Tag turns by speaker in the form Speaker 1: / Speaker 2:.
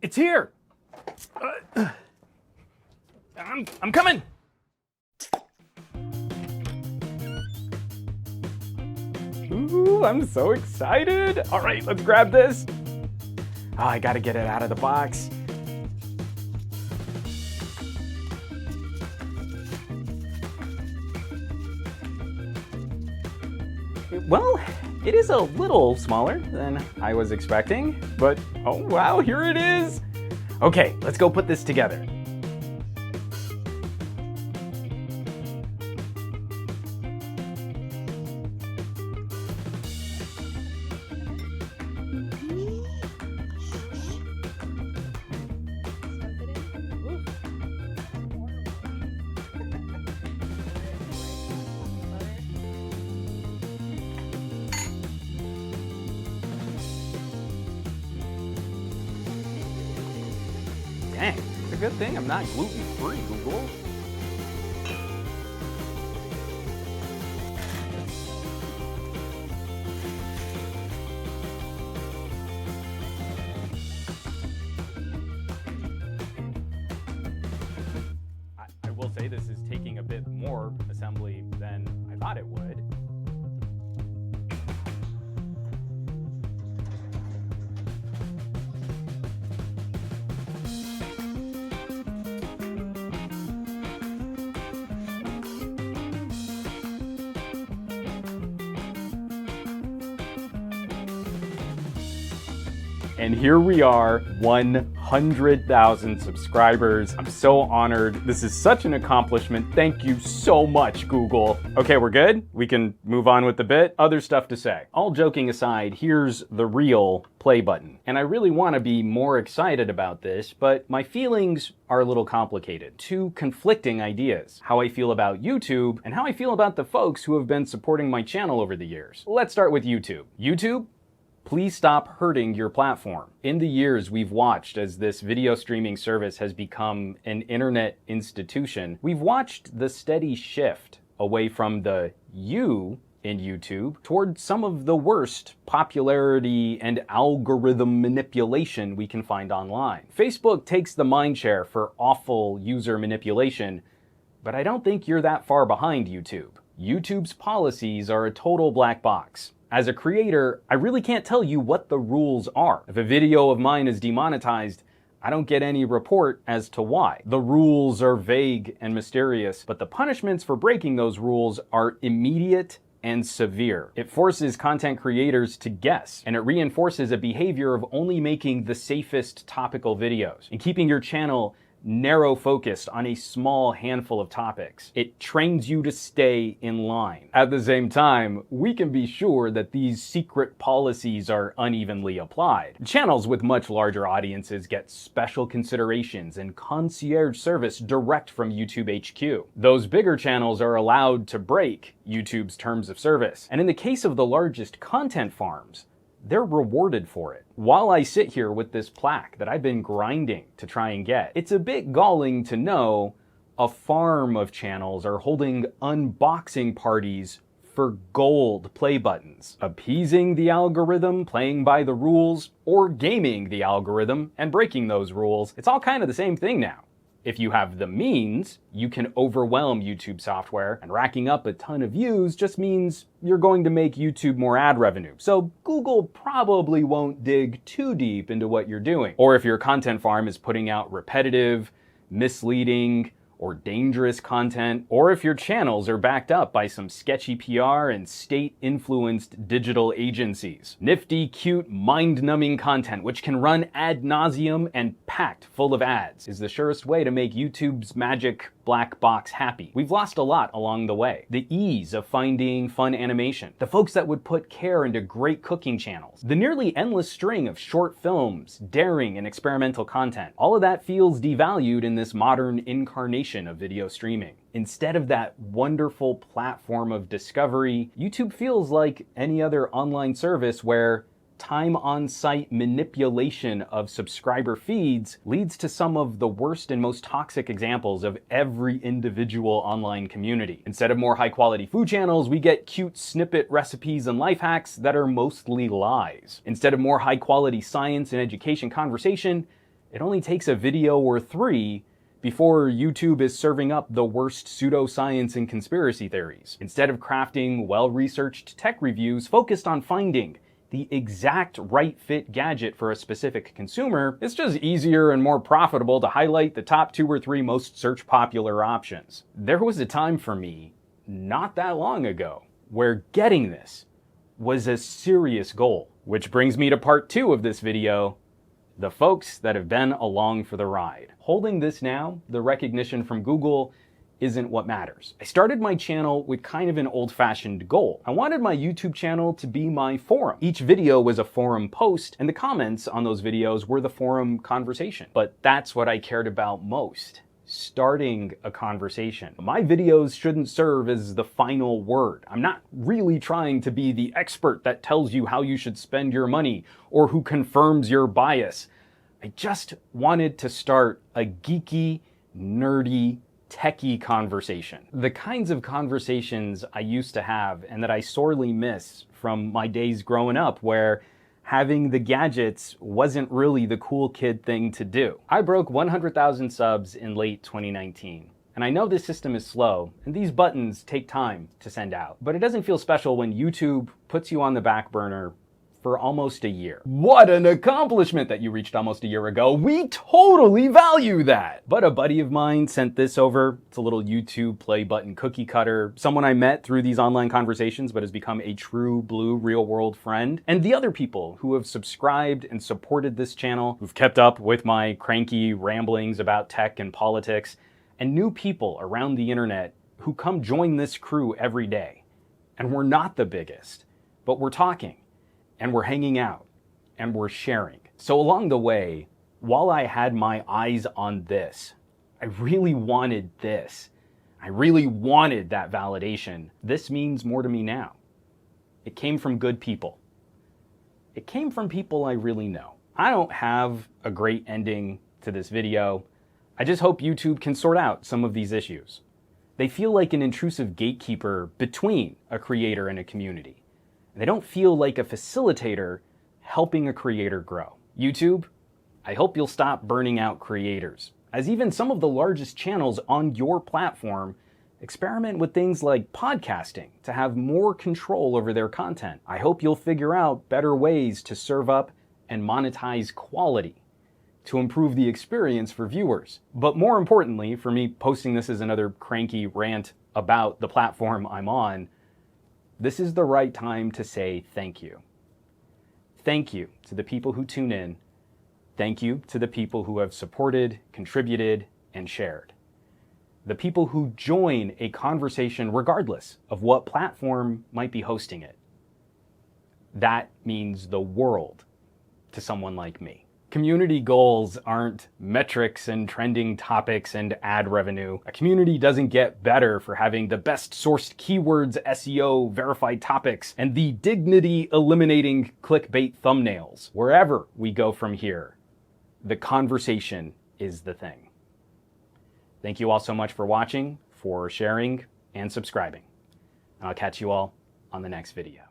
Speaker 1: It's here! I'm coming! Ooh, I'm so excited! All right, let's grab this. Oh, I gotta get it out of the box. Well, it is a little smaller than I was expecting, but oh wow, here it is! Okay, let's go put this together. Dang, it's a good thing I'm not gluten-free, Google. I will say this is taking a bit more assembly than I thought it would. And here we are, 100,000 subscribers. I'm so honored. This is such an accomplishment. Thank you so much, Google. Okay, we're good? We can move on with the bit. Other stuff to say. All joking aside, here's the real play button. And I really want to be more excited about this, but my feelings are a little complicated. Two conflicting ideas. How I feel about YouTube and how I feel about the folks who have been supporting my channel over the years. Let's start with YouTube. YouTube? Please stop hurting your platform. In the years we've watched as this video streaming service has become an internet institution, we've watched the steady shift away from the you in YouTube toward some of the worst popularity and algorithm manipulation we can find online. Facebook takes the mindshare for awful user manipulation, but I don't think you're that far behind YouTube. YouTube's policies are a total black box. As a creator, I really can't tell you what the rules are. If a video of mine is demonetized, I don't get any report as to why. The rules are vague and mysterious, but the punishments for breaking those rules are immediate and severe. It forces content creators to guess, and it reinforces a behavior of only making the safest topical videos and keeping your channel narrow focused on a small handful of topics. It trains you to stay in line. At the same time, we can be sure that these secret policies are unevenly applied. Channels with much larger audiences get special considerations and concierge service direct from YouTube HQ. Those bigger channels are allowed to break YouTube's terms of service. And in the case of the largest content farms, they're rewarded for it. While I sit here with this plaque that I've been grinding to try and get, it's a bit galling to know a farm of channels are holding unboxing parties for gold play buttons, appeasing the algorithm, playing by the rules, or gaming the algorithm and breaking those rules. It's all kind of the same thing now. If you have the means, you can overwhelm YouTube software, and racking up a ton of views just means you're going to make YouTube more ad revenue. So Google probably won't dig too deep into what you're doing. Or if your content farm is putting out repetitive, misleading, or dangerous content, or if your channels are backed up by some sketchy PR and state-influenced digital agencies. Nifty, cute, mind-numbing content which can run ad nauseum and packed full of ads is the surest way to make YouTube's magic black box happy. We've lost a lot along the way. The ease of finding fun animation, the folks that would put care into great cooking channels, the nearly endless string of short films, daring and experimental content. All of that feels devalued in this modern incarnation of video streaming. Instead of that wonderful platform of discovery, YouTube feels like any other online service where time on-site manipulation of subscriber feeds leads to some of the worst and most toxic examples of every individual online community. Instead of more high-quality food channels, we get cute snippet recipes and life hacks that are mostly lies. Instead of more high-quality science and education conversation, It only takes a video or 3 before YouTube is serving up the worst pseudoscience and conspiracy theories. Instead of crafting well-researched tech reviews focused on finding the exact right fit gadget for a specific consumer, it's just easier and more profitable to highlight the top 2 or 3 most search popular options. There was a time for me, not that long ago, where getting this was a serious goal. Which brings me to part 2 of this video, the folks that have been along for the ride. Holding this now, the recognition from Google, isn't what matters. I started my channel with kind of an old-fashioned goal. I wanted my YouTube channel to be my forum. Each video was a forum post, and the comments on those videos were the forum conversation. But that's what I cared about most. Starting a conversation. My videos shouldn't serve as the final word. I'm not really trying to be the expert that tells you how you should spend your money or who confirms your bias. I just wanted to start a geeky, nerdy, techie conversation. The kinds of conversations I used to have and that I sorely miss from my days growing up, where having the gadgets wasn't really the cool kid thing to do. I broke 100,000 subs in late 2019. And I know this system is slow, and these buttons take time to send out. But it doesn't feel special when YouTube puts you on the back burner for almost a year. What an accomplishment that you reached almost a year ago. We totally value that. But a buddy of mine sent this over. It's a little YouTube play button cookie cutter. Someone I met through these online conversations but has become a true blue real world friend. And the other people who have subscribed and supported this channel, who've kept up with my cranky ramblings about tech and politics, and new people around the internet who come join this crew every day. And we're not the biggest, but we're talking. And we're hanging out, and we're sharing. So along the way, while I had my eyes on this, I really wanted this. I really wanted that validation. This means more to me now. It came from good people. It came from people I really know. I don't have a great ending to this video. I just hope YouTube can sort out some of these issues. They feel like an intrusive gatekeeper between a creator and a community. They don't feel like a facilitator helping a creator grow. YouTube, I hope you'll stop burning out creators, as even some of the largest channels on your platform experiment with things like podcasting to have more control over their content. I hope you'll figure out better ways to serve up and monetize quality to improve the experience for viewers. But more importantly, for me posting this as another cranky rant about the platform I'm on, this is the right time to say thank you. Thank you to the people who tune in. Thank you to the people who have supported, contributed, and shared. The people who join a conversation regardless of what platform might be hosting it. That means the world to someone like me. Community goals aren't metrics and trending topics and ad revenue. A community doesn't get better for having the best sourced keywords, SEO, verified topics, and the dignity-eliminating clickbait thumbnails. Wherever we go from here, the conversation is the thing. Thank you all so much for watching, for sharing, and subscribing. And I'll catch you all on the next video.